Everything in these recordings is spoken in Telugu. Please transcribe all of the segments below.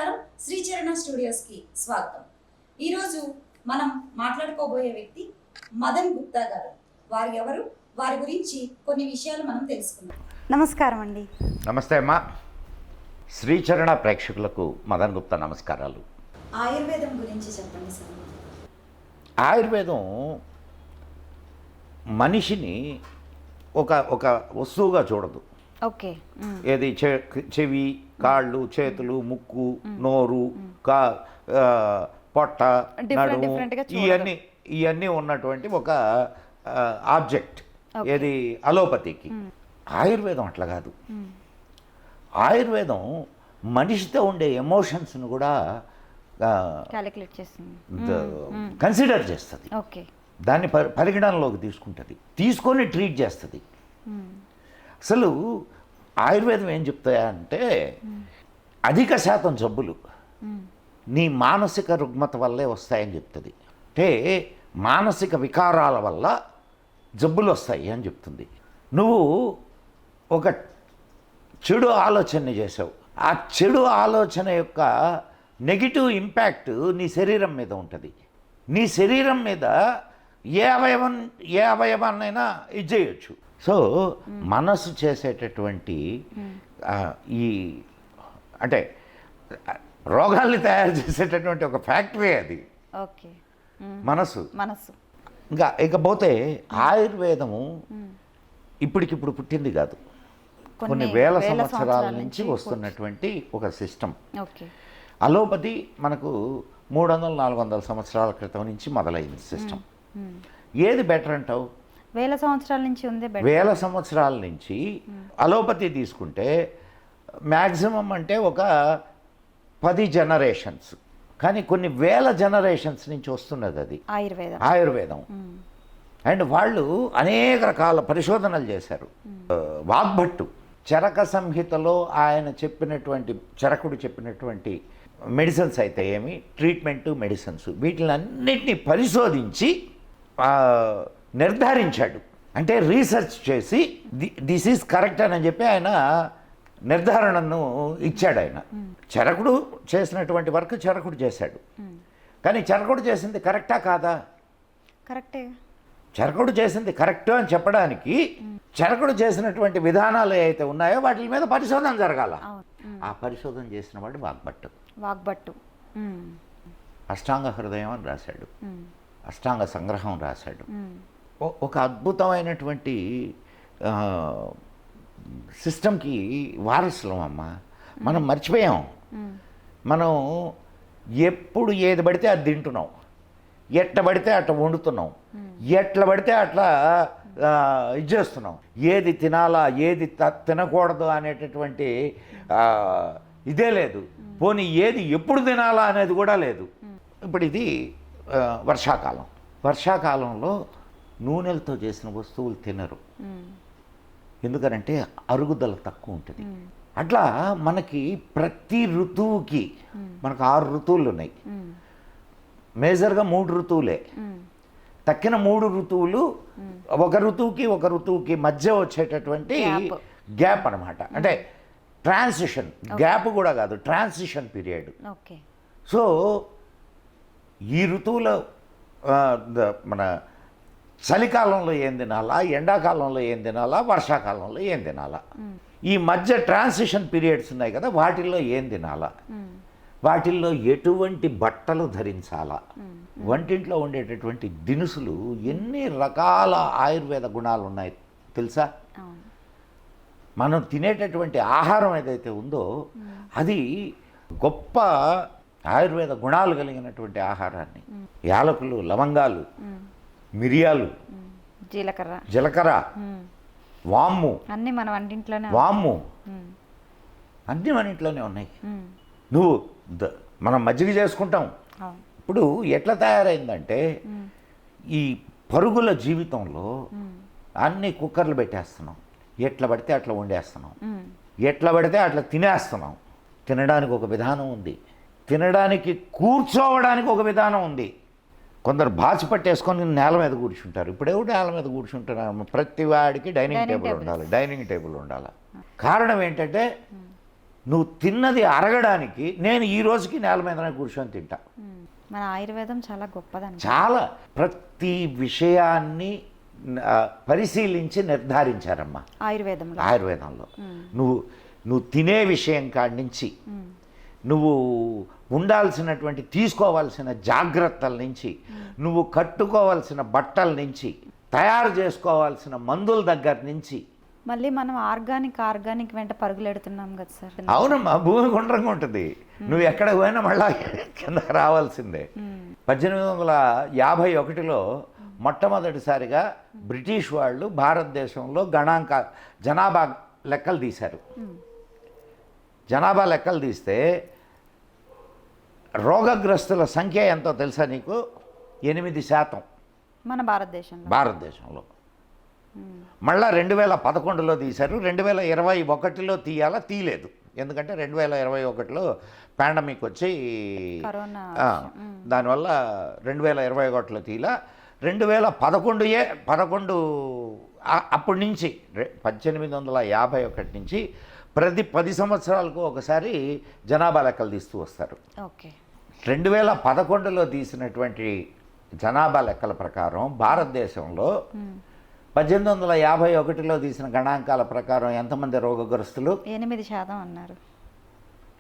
నమస్కారం, శ్రీచరణ స్టూడియోస్కి స్వాగతం. ఈరోజు మనం మాట్లాడుకోబోయే వ్యక్తి మదన్ గుప్తా గారు. వారు ఎవరు, వారి గురించి కొన్ని విషయాలు మనం తెలుసుకుందాం. నమస్కారం అండి. నమస్తే అమ్మా. శ్రీచరణ ప్రేక్షకులకు మదన్ గుప్తా నమస్కారాలు. ఆయుర్వేదం గురించి చెప్పండి సార్. ఆయుర్వేదం మనిషిని ఒక ఒక వస్తువుగా చూడదు. ఓకే. ఏది చెవి, కాళ్ళు, చేతులు, ముక్కు, నోరు, పొట్ట, నడుము, ఇవన్నీ ఉన్నటువంటి ఒక ఆబ్జెక్ట్. ఏది అలోపతికి. ఆయుర్వేదం అట్లా కాదు. ఆయుర్వేదం మనిషితో ఉండే ఎమోషన్స్ను కూడా క్యాలిక్యులేట్ చేస్తుంది, కన్సిడర్ చేస్తుంది. ఓకే. దాన్ని పరిగణనలోకి తీసుకొని ట్రీట్ చేస్తుంది. అసలు ఆయుర్వేదం ఏం చెప్తాయా అంటే అధిక శాతం జబ్బులు నీ మానసిక రుగ్మత వల్లే వస్తాయని చెప్తుంది. అంటే మానసిక వికారాల వల్ల జబ్బులు వస్తాయి అని చెప్తుంది. నువ్వు ఒక చెడు ఆలోచనని చేసావు, ఆ చెడు ఆలోచన యొక్క నెగిటివ్ ఇంపాక్ట్ నీ శరీరం మీద ఉంటుంది. నీ శరీరం మీద ఏ అవయవాన్నైనా ఇది చేయొచ్చు. సో మనసు చేసేటటువంటి ఈ అంటే రోగాల్ని తయారు చేసేటటువంటి ఒక ఫ్యాక్టరీ అది. ఓకే. మనసు. ఇకపోతే ఆయుర్వేదము ఇప్పటికిప్పుడు పుట్టింది కాదు, కొన్ని వేల సంవత్సరాల నుంచి వస్తున్నటువంటి ఒక సిస్టమ్. అలోపతి మనకు 300-400 సంవత్సరాల క్రితం నుంచి మొదలైంది సిస్టమ్. ఏది బెటర్ అంటావు? వేల సంవత్సరాల నుంచి ఉంది. వేల సంవత్సరాల నుంచి అలోపతి తీసుకుంటే మ్యాక్సిమం అంటే ఒక 10 జనరేషన్స్, కానీ కొన్ని వేల జనరేషన్స్ నుంచి వస్తున్నది అది ఆయుర్వేదం. అండ్ వాళ్ళు అనేక రకాల పరిశోధనలు చేశారు. వాగ్భట్టు చరక సంహితలో ఆయన చరకుడు చెప్పినటువంటి మెడిసిన్స్ అయితే ఏమి, ట్రీట్మెంటు మెడిసిన్స్, వీటిలన్నింటినీ పరిశోధించి నిర్ధారించాడు. అంటే రీసెర్చ్ చేసి దిస్ ఈజ్ కరెక్ట్ అని చెప్పి ఆయన నిర్ధారణను ఇచ్చాడు. ఆయన చరకుడు చేసినటువంటి వర్క్ చరకుడు చేశాడు, కానీ చరకుడు చేసింది కరెక్టా కాదా? కరెక్టే. చరకుడు చేసింది కరెక్ట్ అని చెప్పడానికి చరకుడు చేసినటువంటి విధానాలు ఏవైతే ఉన్నాయో వాటి మీద పరిశోధన జరగాల. ఆ పరిశోధన చేసిన వాడు వాగ్భట్టు. అష్టాంగ హృదయం అని రాశాడు, అష్టాంగ సంగ్రహం రాశాడు. ఒక అద్భుతమైనటువంటి సిస్టమ్కి వారసులం అమ్మ. మనం మర్చిపోయాం. మనం ఎప్పుడు ఏది పడితే అది తింటున్నాం, ఎట్ల పడితే అట్లా వండుతున్నాం, ఎట్లా పడితే అట్లా ఇది చేస్తున్నాం. ఏది తినాలా ఏది తినకూడదు అనేటటువంటి ఇదే లేదు. పోనీ ఏది ఎప్పుడు తినాలా అనేది కూడా లేదు. ఇప్పుడు ఇది వర్షాకాలంలో నూనెలతో చేసిన వస్తువులు తినరు, ఎందుకనంటే అరుగుదల తక్కువ ఉంటుంది. అట్లా మనకి ప్రతి ఋతువుకి మనకు 6 ఋతువులు ఉన్నాయి. మేజర్గా 3 ఋతువులే. తక్కిన 3 ఋతువులు ఒక ఋతువుకి మధ్య వచ్చేటటువంటి గ్యాప్ అనమాట. అంటే ట్రాన్సిషన్, గ్యాప్ కూడా కాదు, ట్రాన్సిషన్ పీరియడ్. సో ఈ ఋతువులో మన చలికాలంలో ఏం తినాలా, ఎండాకాలంలో ఏం తినాలా, వర్షాకాలంలో ఏం తినాలా, ఈ మధ్య ట్రాన్సిషన్ పీరియడ్స్ ఉన్నాయి కదా, వాటిల్లో ఏం తినాలా, వాటిల్లో ఎటువంటి బట్టలు ధరించాలా, వంటింట్లో ఉండేటటువంటి దినుసులు, ఎన్ని రకాల ఆయుర్వేద గుణాలు ఉన్నాయి తెలుసా? మనం తినేటటువంటి ఆహారం ఏదైతే ఉందో అది గొప్ప ఆయుర్వేద గుణాలు కలిగినటువంటి ఆహారాన్ని. యాలకులు, లవంగాలు, మిరియాలు, జీలకర్ర, వాము, అన్నీ మన వంటింట్లోనే ఉన్నాయి. నువ్వు మనం మజ్జిగ చేసుకుంటాం. ఇప్పుడు ఎట్లా తయారైందంటే ఈ పరుగుల జీవితంలో అన్ని కుక్కర్లు పెట్టేస్తున్నాం, ఎట్లా పడితే అట్లా వండేస్తున్నాం, ఎట్లా పడితే అట్లా తినేస్తున్నాం. తినడానికి ఒక విధానం ఉంది, తినడానికి కూర్చోవడానికి ఒక విధానం ఉంది. కొందరు బాచి పట్టేసుకొని నేల మీద కూర్చుంటారు. ఇప్పుడే నేల మీద కూర్చుంటున్నారు. ప్రతి వాడికి డైనింగ్ టేబుల్ ఉండాలి. కారణం ఏంటంటే నువ్వు తిన్నది అరగడానికి నేను ఈ రోజుకి నేల మీదనే కూర్చొని తింటా. మన ఆయుర్వేదం చాలా గొప్పదండి. చాలా ప్రతి విషయాన్ని పరిశీలించి నిర్ధారించారమ్మా ఆయుర్వేదంలో. నువ్వు తినే విషయం కాడి నుంచి, నువ్వు ఉండాల్సినటువంటి తీసుకోవాల్సిన జాగ్రత్తల నుంచి, నువ్వు కట్టుకోవాల్సిన బట్టల నుంచి, తయారు చేసుకోవాల్సిన మందుల దగ్గర నుంచి. మళ్ళీ మనం ఆర్గానిక్ వెంట పరుగులెడుతున్నాం కదా సార్. అవునమ్మా, భూమి గుండ్రంగా ఉంటుంది. నువ్వు ఎక్కడికి పోయినా మళ్ళా కింద రావాల్సిందే. 1851లో మొట్టమొదటిసారిగా బ్రిటిష్ వాళ్ళు భారతదేశంలో జనాభా లెక్కలు తీశారు. జనాభా లెక్కలు తీస్తే రోగగ్రస్తుల సంఖ్య ఎంతో తెలుసా నీకు? 8% మన భారతదేశంలో. మళ్ళా 2011లో తీశారు. 2021లో తీయలేదు. ఎందుకంటే 2021లో పాండమిక్ వచ్చి దానివల్ల 2021లో తీలా. 2011 అప్పటి నుంచి 1851 నుంచి ప్రతి 10 సంవత్సరాలకు ఒకసారి జనాభా లెక్కలు తీస్తూ వస్తారు. 2011లో తీసినటువంటి జనాభా లెక్కల ప్రకారం భారతదేశంలో 1851లో తీసిన గణాంకాల ప్రకారం ఎంతమంది రోగగ్రస్తులు? 8% అన్నారు.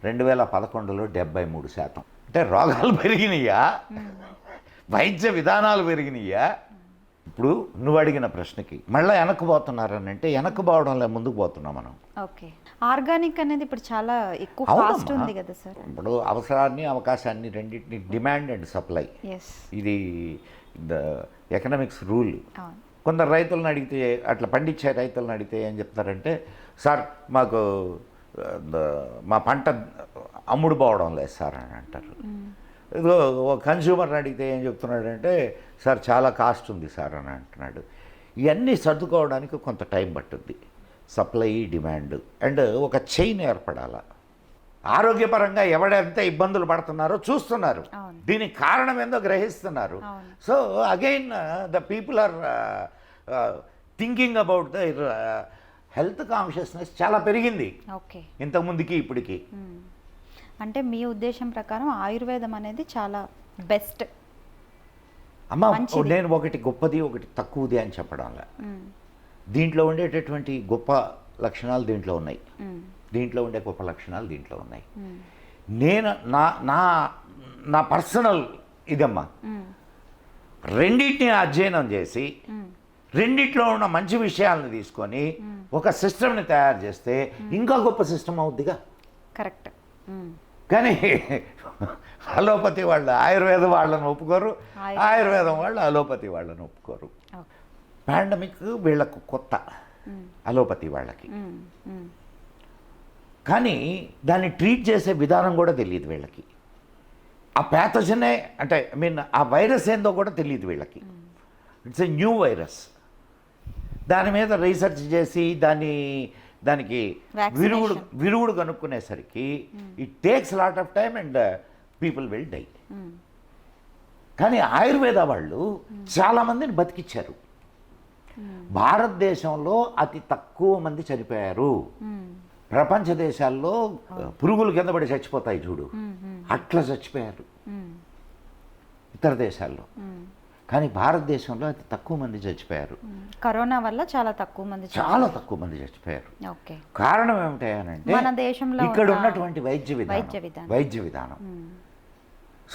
2011లో 73%. అంటే రోగాలు పెరిగినాయా, వైద్య విధానాలు పెరిగినాయా? ఇప్పుడు నువ్వు అడిగిన ప్రశ్నకి మళ్ళీ వెనక్కిపోతున్నారనంటే వెనక్కిపోవడంలో ముందుకు పోతున్నాం మనం. ఆర్గానిక్ అనేది ఇప్పుడు చాలా ఎక్కువ కాస్ట్ ఉంది కదా సార్. ఇప్పుడు అవసరాన్ని అవకాశాన్ని రెండింటిని, డిమాండ్ అండ్ సప్లై, ఇది ఎకనామిక్స్ రూల్. కొందరు రైతులను అడిగితే, అట్లా పండించే రైతులను అడిగితే ఏం చెప్తారంటే, సార్ మాకు మా పంట అమ్ముడు పోవడం లేదు సార్ అని అంటారు. ఇదిగో ఒక కన్స్యూమర్ని అడిగితే ఏం చెప్తున్నాడంటే, సార్ చాలా కాస్ట్ ఉంది సార్ అని అంటున్నాడు. ఇవన్నీ సర్దుకోవడానికి కొంత టైం పట్టుద్ది. సప్లై, డిమాండ్ అండ్ ఒక చైన్ ఏర్పడాల. ఆరోగ్యపరంగా ఎవడెంత ఇబ్బందులు పడుతున్నారో చూస్తున్నారు, దీనికి కారణం ఏందో గ్రహిస్తున్నారు. So again the people are thinking about the health consciousness చాలా పెరిగింది ఇంతకుముందుకి ఇప్పటికి. అంటే మీ ఉద్దేశం ప్రకారం ఆయుర్వేదం అనేది చాలా బెస్ట్ అమ్మ. నేను ఒకటి గొప్పది ఒకటి తక్కువది అని చెప్పడంలా. దీంట్లో ఉండేటటువంటి గొప్ప లక్షణాలు దీంట్లో ఉన్నాయి, దీంట్లో ఉండే గొప్ప లక్షణాలు దీంట్లో ఉన్నాయి. నేను నా పర్సనల్ ఇదమ్మా, రెండింటిని అధ్యయనం చేసి రెండిట్లో ఉన్న మంచి విషయాలను తీసుకొని ఒక సిస్టమ్ని తయారు చేస్తే ఇంకా గొప్ప సిస్టమ్ అవుద్దిగా. కరెక్ట్. కానీ అలోపతి వాళ్ళు ఆయుర్వేదం వాళ్ళని ఒప్పుకోరు, ఆయుర్వేదం వాళ్ళు అలోపతి వాళ్ళని ఒప్పుకోరు. పాండమిక్ వీళ్ళకు కొత్త, అలోపతి వాళ్ళకి. కానీ దాన్ని ట్రీట్ చేసే విధానం కూడా తెలియదు వీళ్ళకి. ఆ ప్యాథజనే అంటే ఆ వైరస్ ఏందో కూడా తెలియదు వీళ్ళకి. It's a new virus. దాని మీద రీసెర్చ్ చేసి దానికి విరుగుడు కనుక్కునేసరికి it takes lot of time and people will die. కానీ ఆయుర్వేద వాళ్ళు చాలామందిని బతికిచ్చారు. భారతదేశంలో అతి తక్కువ మంది చనిపోయారు. ప్రపంచ దేశాల్లో పురుగులు కింద పడి చచ్చిపోతాయి చూడు, అట్లా చచ్చిపోయారు ఇతర దేశాల్లో. కానీ భారతదేశంలో అతి తక్కువ మంది చచ్చిపోయారు. కరోనా వల్ల చాలా తక్కువ మంది చచ్చిపోయారు. కారణం ఏమిటంటే మన దేశంలో ఇక్కడ ఉన్నటువంటి వైద్య విధానం.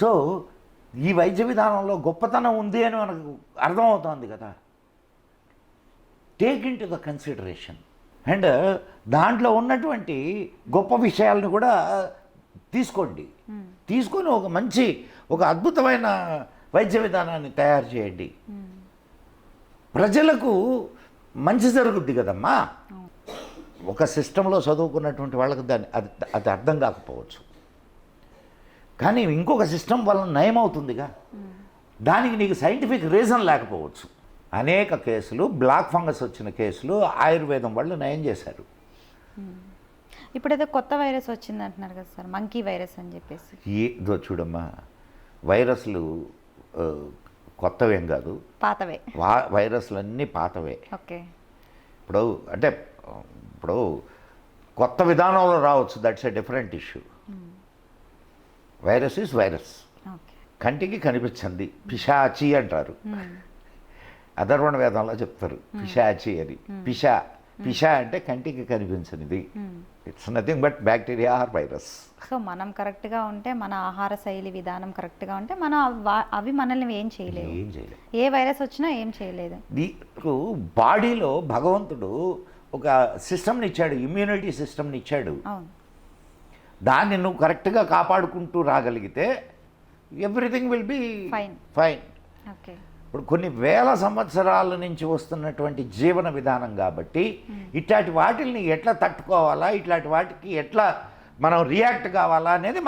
సో ఈ వైద్య విధానంలో గొప్పతనం ఉంది అని మనకు అర్థమవుతోంది కదా. Take in to the consideration and దాంట్లో ఉన్నటువంటి గొప్ప విషయాలను కూడా తీసుకొని ఒక అద్భుతమైన వైద్య విధానాన్ని తయారు చేయండి. ప్రజలకు మంచి జరుగుద్ది కదమ్మా. ఒక సిస్టంలో చదువుకున్నటువంటి వాళ్ళకి అది అర్థం కాకపోవచ్చు, కానీ ఇంకొక సిస్టమ్ వల్ల నయం అవుతుందిగా. దానికి నీకు సైంటిఫిక్ రీజన్ లేకపోవచ్చు. అనేక కేసులు, బ్లాక్ ఫంగస్ వచ్చిన కేసులు ఆయుర్వేదం వాళ్ళు నయం చేశారు. ఇప్పుడైతే కొత్త వైరస్ వచ్చింది అంటున్నారు కదా సార్, మంకీ వైరస్ అని చెప్పేసి. ఏదో చూడమ్మా, వైరస్లు కొత్తవేం కాదు, పాతవే. వైరస్లు అన్నీ పాతవే. ఓకే. ఇప్పుడు కొత్త విధానంలో రావచ్చు, that's a different issue. Virus is virus, okay. కంటికి కనిపించింది, పిశాచి అంటారు. అధర్వణ వేదంలో చెప్తారు పిశాచి అని. పిశా అంటే కంటికి కనిపించనిది. It's nothing but bacteria or virus. So మనం కరెక్ట్గా ఉంటే, మన ఆహార శైలి విధానం కరెక్ట్గా ఉంటే మనం అవి మనల్ని ఏం చేయలేవు. ఏం చేయలేదు. ఏ వైరస్ వచ్చినా ఏం చేయలేదు. నీకు బాడీలో భగవంతుడు ఒక సిస్టమ్ని ఇచ్చాడు, ఇమ్యూనిటీ సిస్టమ్ని ఇచ్చాడు. అవును. దాన్ని నువ్వు కరెక్ట్గా కాపాడుకుంటూ రాగలిగితే everything will be fine. Okay. ఇప్పుడు కొన్ని వేల సంవత్సరాల నుంచి వస్తున్నటువంటి జీవన విధానం కాబట్టి ఇట్లాంటి వాటిల్ని ఎట్లా తట్టుకోవాలా, ఇట్లాంటి వాటికి ఎట్లా మనం రియాక్ట్ కావాలా అనేది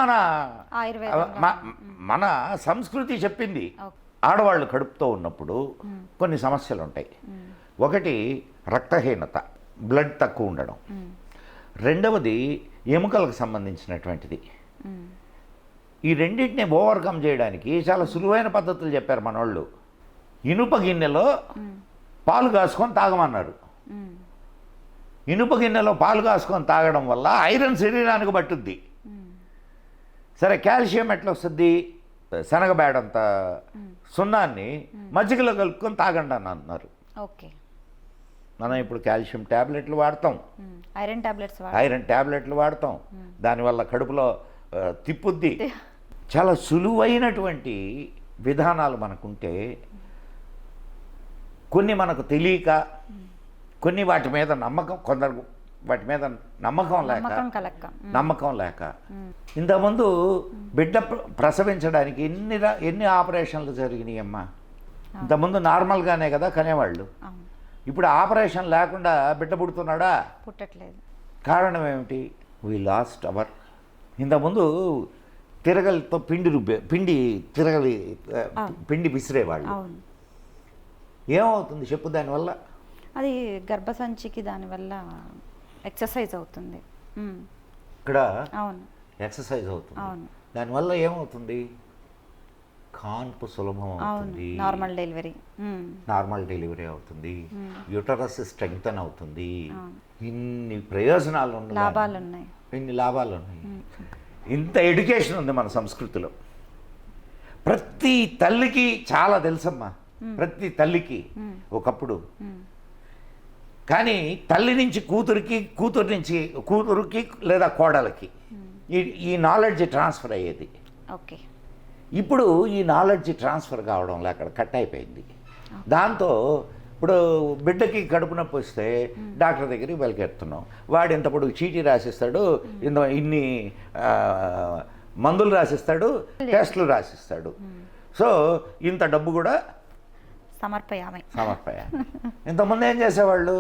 మన సంస్కృతి చెప్పింది. ఆడవాళ్ళు కడుపుతో ఉన్నప్పుడు కొన్ని సమస్యలు ఉంటాయి. ఒకటి రక్తహీనత, బ్లడ్ తక్కువ ఉండడం. రెండవది ఎముకలకు సంబంధించినటువంటిది. ఈ రెండింటిని ఓవర్కమ్ చేయడానికి చాలా సులువైన పద్ధతులు చెప్పారు మనోళ్ళు. ఇనుప గిన్నెలో పాలు కాసుకొని తాగమన్నారు. ఇనుప గిన్నెలో పాలు కాసుకొని తాగడం వల్ల ఐరన్ శరీరానికి పట్టుద్ది. సరే, కాల్షియం ఎట్లా వస్తుంది? శనగబేడంత సున్నాన్ని మజ్జిగలో కలుపుకొని తాగండి అని అన్నారు. ఓకే. మనం ఇప్పుడు కాల్షియం ట్యాబ్లెట్లు వాడతాం, ఐరన్ ట్యాబ్లెట్లు వాడతాం. దానివల్ల కడుపులో తిప్పుద్ది. చాలా సులువైనటువంటి విధానాలు మనకుంటే, కొన్ని మనకు తెలియక, కొన్ని వాటి మీద నమ్మకం, కొందరు వాటి మీద నమ్మకం లేక ఇంతకుముందు బిడ్డ ప్రసవించడానికి ఎన్ని ఆపరేషన్లు జరిగినాయి అమ్మా. ఇంతకుముందు నార్మల్గానే కదా కనేవాళ్ళు. ఇప్పుడు ఆపరేషన్ లేకుండా బిడ్డ పుడుతున్నాడా? పుట్టట్లేదు. కారణం ఏమిటి? We lost our. ఇంతకుముందు తిరగలితో పిండి విసిరేవాళ్ళు. ఏమవుతుంది చెప్పు దానివల్ల? అది గర్భసంచికి దానివల్ల ఎక్సర్సైజ్ అవుతుంది. ఇక్కడ అవును, ఎక్సర్సైజ్ అవుతుంది. దానివల్ల ఏమవుతుంది? కాన్పు సులభం అవుతుంది, నార్మల్ డెలివరీ అవుతుంది, యూటరస్ స్ట్రెంగ్తన్ అవుతుంది. ఇన్ని ప్రయోజనాలు ఉన్నాయి, ఇన్ని లాభాలు ఉన్నాయి. ఇంత ఎడ్యుకేషన్ ఉంది మన సంస్కృతిలో. ప్రతి తల్లికి చాలా తెలుసమ్మా, ప్రతి తల్లికి ఒకప్పుడు. కానీ తల్లి నుంచి కూతురికి, కూతురుకి లేదా కోడలికి ఈ నాలెడ్జ్ ట్రాన్స్ఫర్ అయ్యేది. ఓకే. ఇప్పుడు ఈ నాలెడ్జ్ ట్రాన్స్ఫర్ కావడం అక్కడ కట్ అయిపోయింది. దాంతో ఇప్పుడు బిడ్డకి కడుపు నొప్పి వస్తే డాక్టర్ దగ్గరికి బయలుకెడుతున్నాం. వాడు ఇంత పొడుగు చీటీ రాసిస్తాడు, ఇన్ని మందులు రాసిస్తాడు, టెస్టులు రాసిస్తాడు. సో ఇంత డబ్బు కూడా సమర్పయామి. ఇంతకుముందు ఏం చేసేవాళ్ళు?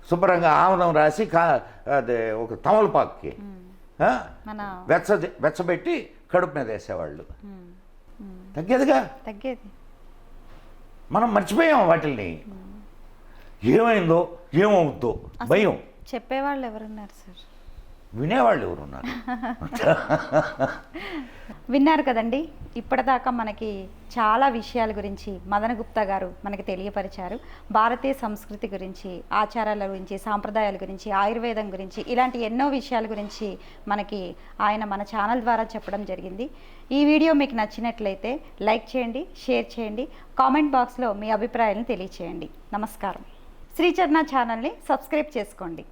శుభ్రంగా ఆముదం రాసి అదే ఒక తమలపాకుకి వెచ్చబెట్టి కడుపు మీద వేసేవాళ్ళు. తగ్గేదిగా. మనం మర్చిపోయాం వాటిల్ని. ఏమైందో ఏమవుద్దో భయం. చెప్పేవాళ్ళు ఎవరున్నారు సార్? వినేవాళ్ళు ఎవరున్నారు? విన్నారు కదండి. ఇప్పటిదాకా మనకి చాలా విషయాల గురించి మదన్ గుప్తా గారు మనకి తెలియపరిచారు. భారతీయ సంస్కృతి గురించి, ఆచారాల గురించి, సాంప్రదాయాల గురించి, ఆయుర్వేదం గురించి, ఇలాంటి ఎన్నో విషయాల గురించి మనకి ఆయన మన ఛానల్ ద్వారా చెప్పడం జరిగింది. ఈ వీడియో మీకు నచ్చినట్లయితే లైక్ చేయండి, షేర్ చేయండి, కామెంట్ బాక్స్లో మీ అభిప్రాయాలను తెలియచేయండి. నమస్కారం. శ్రీచరణ ఛానల్ని సబ్స్క్రైబ్ చేసుకోండి.